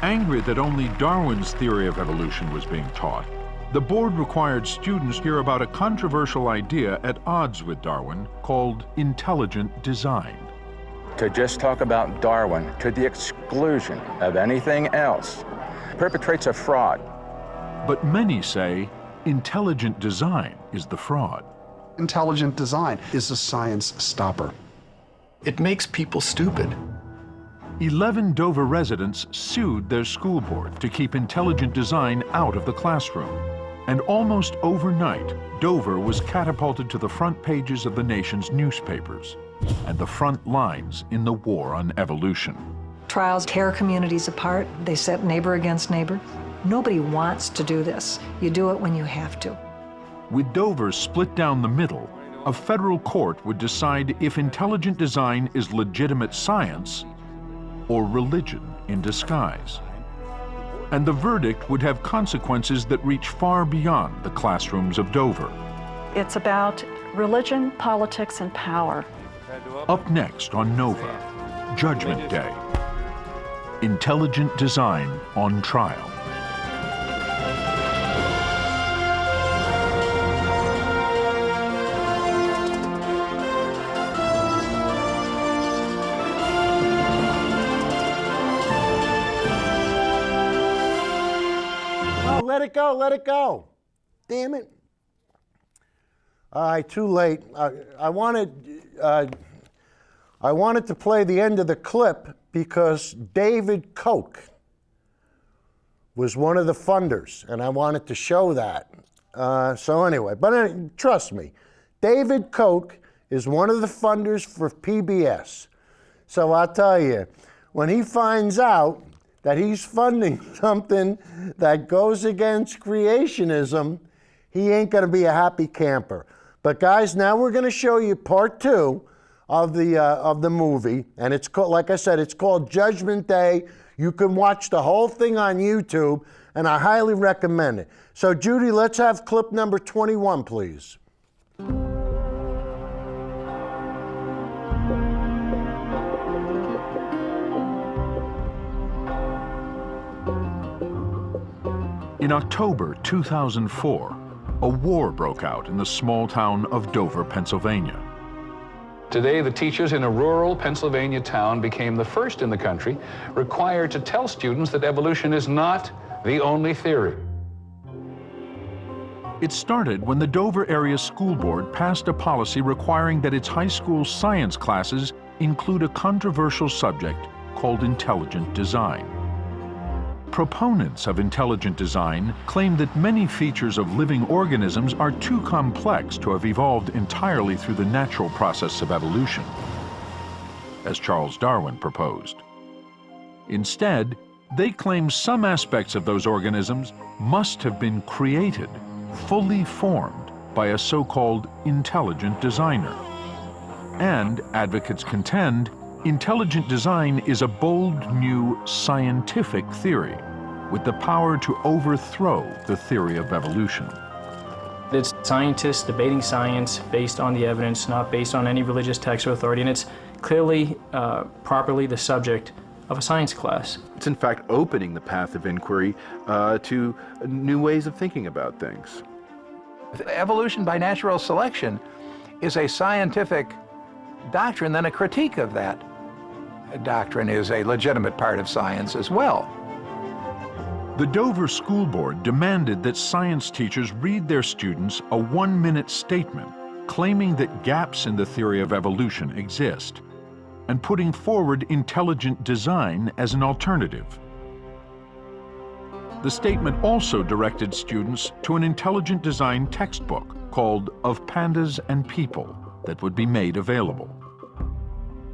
Speaker 10: Angry that only Darwin's theory of evolution was being taught, the board required students hear about a controversial idea at odds with Darwin called intelligent design.
Speaker 14: To just talk about Darwin to the exclusion of anything else perpetrates a fraud.
Speaker 10: But many say intelligent design is the fraud.
Speaker 26: Intelligent design is a science stopper.
Speaker 11: It makes people stupid.
Speaker 10: 11 Dover residents sued their school board to keep intelligent design out of the classroom. And almost overnight, Dover was catapulted to the front pages of the nation's newspapers and the front lines in the war on evolution.
Speaker 4: Trials tear communities apart. They set neighbor against neighbor. Nobody wants to do this. You do it when you have to.
Speaker 10: With Dover split down the middle, a federal court would decide if intelligent design is legitimate science or religion in disguise. And the verdict would have consequences that reach far beyond the classrooms of Dover.
Speaker 25: It's about religion, politics, and power.
Speaker 10: Up next on Nova, Judgment Day. Intelligent design on trial.
Speaker 1: Oh, let it go, let it go. Damn it. All right, too late. I wanted to play the end of the clip because David Koch was one of the funders, and I wanted to show that. So anyway, but trust me, David Koch is one of the funders for PBS. So I'll tell you, when he finds out that he's funding something that goes against creationism, he ain't gonna be a happy camper. But guys, now we're gonna show you part 2 of the movie, and it's called, like I said, it's called Judgment Day. You can watch the whole thing on YouTube, and I highly recommend it. So Judy, let's have clip number 21, please.
Speaker 10: In October 2004, a war broke out in the small town of Dover, Pennsylvania.
Speaker 5: Today, the teachers in a rural Pennsylvania town became the first in the country required to tell students that evolution is not the only theory.
Speaker 10: It started when the Dover Area School Board passed a policy requiring that its high school science classes include a controversial subject called intelligent design. Proponents of intelligent design claim that many features of living organisms are too complex to have evolved entirely through the natural process of evolution, as Charles Darwin proposed. Instead, they claim some aspects of those organisms must have been created, fully formed, by a so-called intelligent designer. And, advocates contend, intelligent design is a bold new scientific theory with the power to overthrow the theory of evolution.
Speaker 21: It's scientists debating science based on the evidence, not based on any religious text or authority, and it's clearly, properly the subject of a science class.
Speaker 15: It's in fact opening the path of inquiry to new ways of thinking about things.
Speaker 16: Evolution by natural selection is a scientific doctrine, then a critique of that doctrine is a legitimate part of science as well.
Speaker 10: The Dover School Board demanded that science teachers read their students a 1-minute statement claiming that gaps in the theory of evolution exist, and putting forward intelligent design as an alternative. The statement also directed students to an intelligent design textbook called Of Pandas and People that would be made available.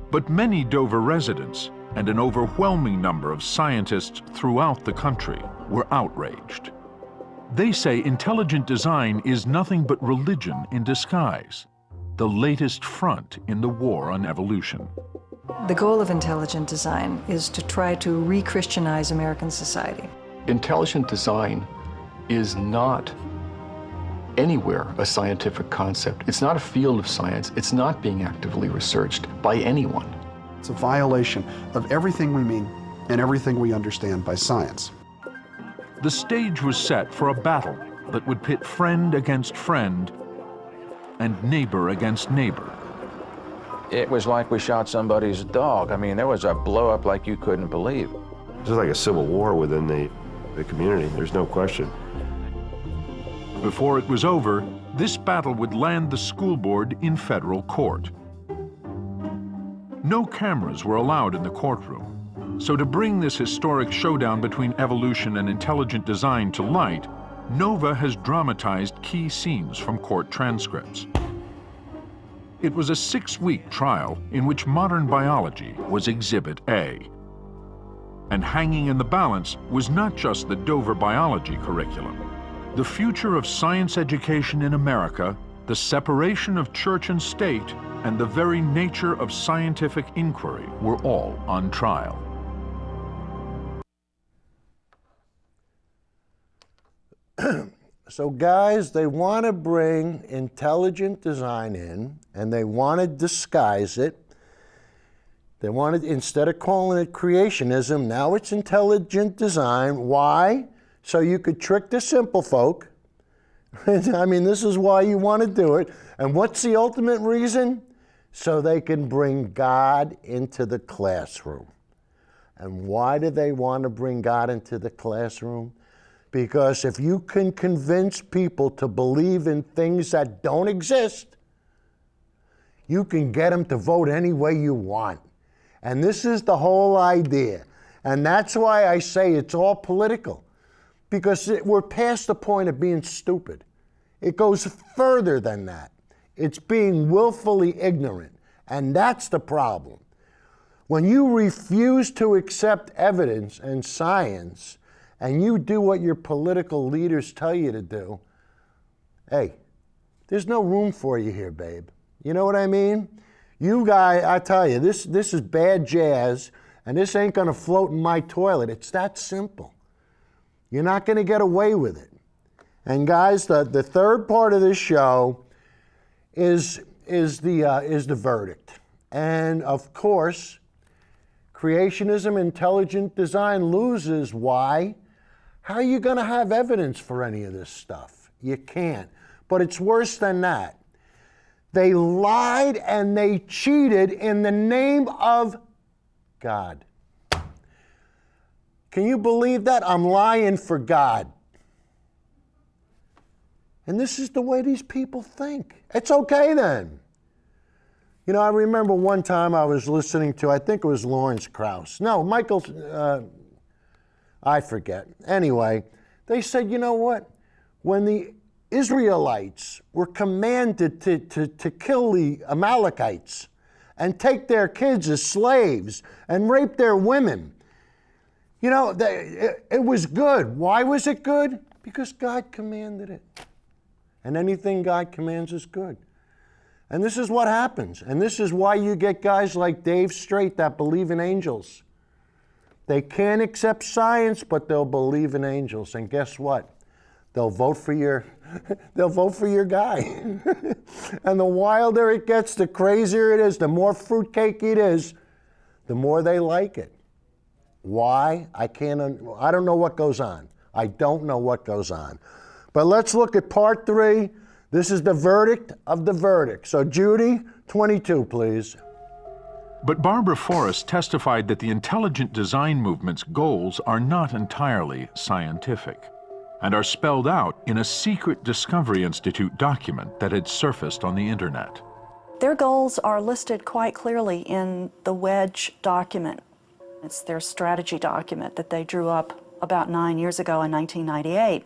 Speaker 10: But many Dover residents and an overwhelming number of scientists throughout the country were outraged. They say intelligent design is nothing but religion in disguise, the latest front in the war on evolution.
Speaker 4: The goal of intelligent design is to try to re-Christianize American society.
Speaker 17: Intelligent design is not anywhere a scientific concept. It's not a field of science. It's not being actively researched by anyone.
Speaker 26: It's a violation of everything we mean and everything we understand by science.
Speaker 10: The stage was set for a battle that would pit friend against friend and neighbor against neighbor.
Speaker 14: It was like we shot somebody's dog. I mean, there was a blow up like you couldn't believe.
Speaker 19: This is like a civil war within the community, there's no question.
Speaker 10: Before it was over, this battle would land the school board in federal court. No cameras were allowed in the courtroom, so to bring this historic showdown between evolution and intelligent design to light, Nova has dramatized key scenes from court transcripts. It was a 6-week trial in which modern biology was Exhibit A. And hanging in the balance was not just the Dover biology curriculum. The future of science education in America, the separation of church and state, and the very nature of scientific inquiry were all on trial.
Speaker 1: So guys, they want to bring intelligent design in, and they want to disguise it. They want to, instead of calling it creationism, now it's intelligent design. Why? So you could trick the simple folk. I mean, this is why you want to do it. And what's the ultimate reason? So they can bring God into the classroom. And why do they want to bring God into the classroom? Because if you can convince people to believe in things that don't exist, you can get them to vote any way you want. And this is the whole idea. And that's why I say it's all political. Because we're past the point of being stupid. It goes further than that. It's being willfully ignorant. And that's the problem. When you refuse to accept evidence and science, and you do what your political leaders tell you to do, hey, there's no room for you here, babe. You know what I mean? You guys, I tell you, this is bad jazz, and this ain't gonna float in my toilet. It's that simple. You're not gonna get away with it. And guys, the third part of this show is the verdict. And of course, creationism, intelligent design loses. Why? How are you going to have evidence for any of this stuff? You can't. But it's worse than that. They lied and they cheated in the name of God. Can you believe that? I'm lying for God. And this is the way these people think. It's okay then. You know, I remember one time I was listening to, I think it was Lawrence Krauss. No, Michael, I forget. Anyway, they said, you know what? When the Israelites were commanded to kill the Amalekites and take their kids as slaves and rape their women, you know, it was good. Why was it good? Because God commanded it. And anything God commands is good. And this is what happens. And this is why you get guys like Dave Straight that believe in angels. They can't accept science, but they'll believe in angels. And guess what? They'll vote for your guy. And the wilder it gets, the crazier it is, the more fruitcake it is, the more they like it. Why? I don't know what goes on. I don't know what goes on. But let's look at part 3. This is the verdict of the verdict. So Judy, 22, please.
Speaker 10: But Barbara Forrest testified that the intelligent design movement's goals are not entirely scientific and are spelled out in a secret Discovery Institute document that had surfaced on the internet.
Speaker 13: Their goals are listed quite clearly in the Wedge document. It's their strategy document that they drew up about 9 years ago in 1998.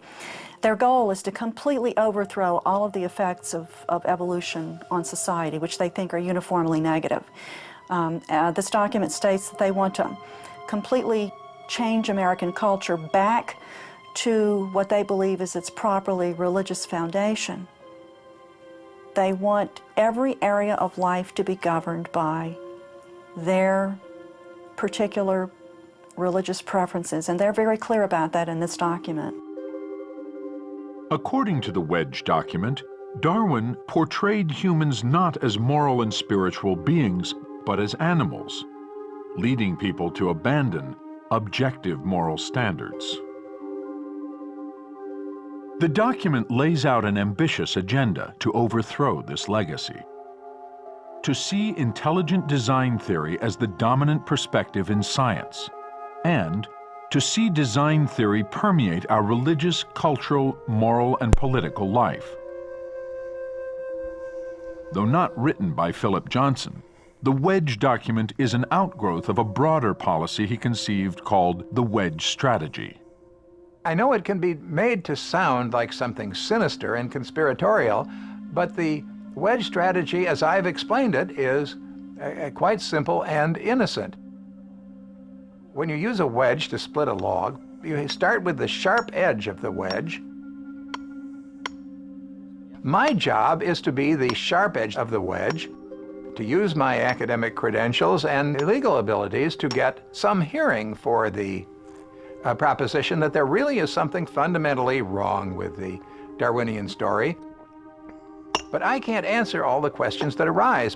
Speaker 13: Their goal is to completely overthrow all of the effects of evolution on society, which they think are uniformly negative. This document states that they want to completely change American culture back to what they believe is its properly religious foundation. They want every area of life to be governed by their particular religious preferences, and they're very clear about that in this document.
Speaker 10: According to the Wedge document, Darwin portrayed humans not as moral and spiritual beings, but as animals, leading people to abandon objective moral standards. The document lays out an ambitious agenda to overthrow this legacy. To see intelligent design theory as the dominant perspective in science, and to see design theory permeate our religious, cultural, moral, and political life. Though not written by Philip Johnson, the Wedge document is an outgrowth of a broader policy he conceived called the Wedge Strategy.
Speaker 16: I know it can be made to sound like something sinister and conspiratorial, but the Wedge Strategy, as I've explained it, is quite simple and innocent. When you use a wedge to split a log, you start with the sharp edge of the wedge. My job is to be the sharp edge of the wedge, to use my academic credentials and legal abilities to get some hearing for the proposition that there really is something fundamentally wrong with the Darwinian story. But I can't answer all the questions that arise.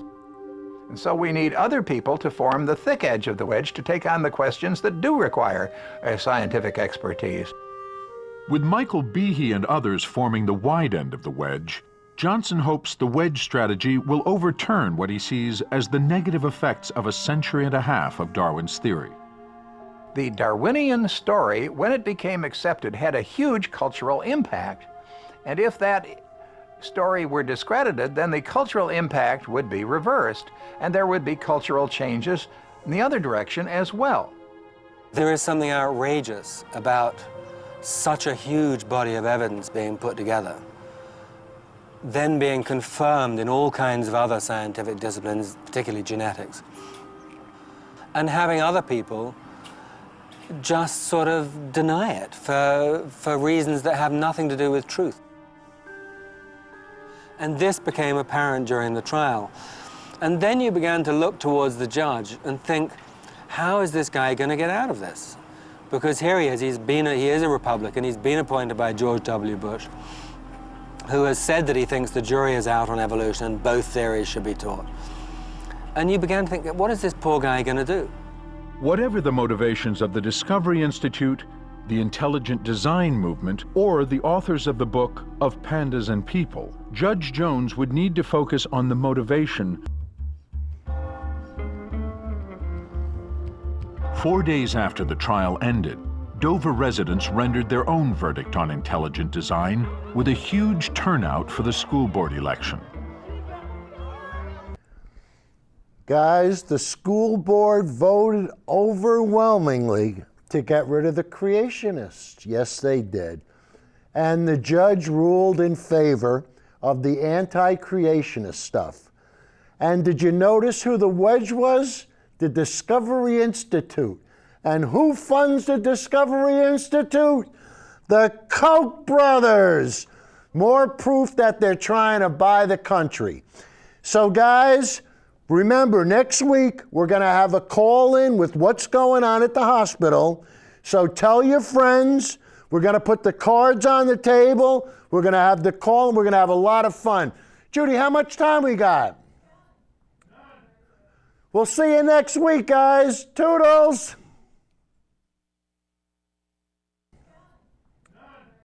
Speaker 16: And so we need other people to form the thick edge of the wedge to take on the questions that do require scientific expertise.
Speaker 10: With Michael Behe and others forming the wide end of the wedge, Johnson hopes the wedge strategy will overturn what he sees as the negative effects of a century and a half of Darwin's theory.
Speaker 16: The Darwinian story, when it became accepted, had a huge cultural impact. And if that story were discredited, then the cultural impact would be reversed, and there would be cultural changes in the other direction as well.
Speaker 3: There is something outrageous about such a huge body of evidence being put together, then being confirmed in all kinds of other scientific disciplines, particularly genetics, and having other people just sort of deny it for reasons that have nothing to do with truth. And this became apparent during the trial. And then you began to look towards the judge and think, how is this guy going to get out of this? Because here he is, he is a Republican, he's been appointed by George W. Bush, who has said that he thinks the jury is out on evolution and both theories should be taught. And you began to think, what is this poor guy going to do?
Speaker 10: Whatever the motivations of the Discovery Institute, the intelligent design movement, or the authors of the book Of Pandas and People, Judge Jones would need to focus on the motivation. 4 days after the trial ended, Dover residents rendered their own verdict on intelligent design with a huge turnout for the school board election.
Speaker 1: Guys, the school board voted overwhelmingly to get rid of the creationists. Yes, they did. And the judge ruled in favor of the anti-creationist stuff. And did you notice who the wedge was? The Discovery Institute. And who funds the Discovery Institute? The Koch brothers. More proof that they're trying to buy the country. So guys, remember, next week we're going to have a call-in with what's going on at the hospital. So tell your friends. We're going to put the cards on the table. We're going to have the call, and we're going to have a lot of fun. Judy, how much time we got? We'll see you next week, guys. Toodles.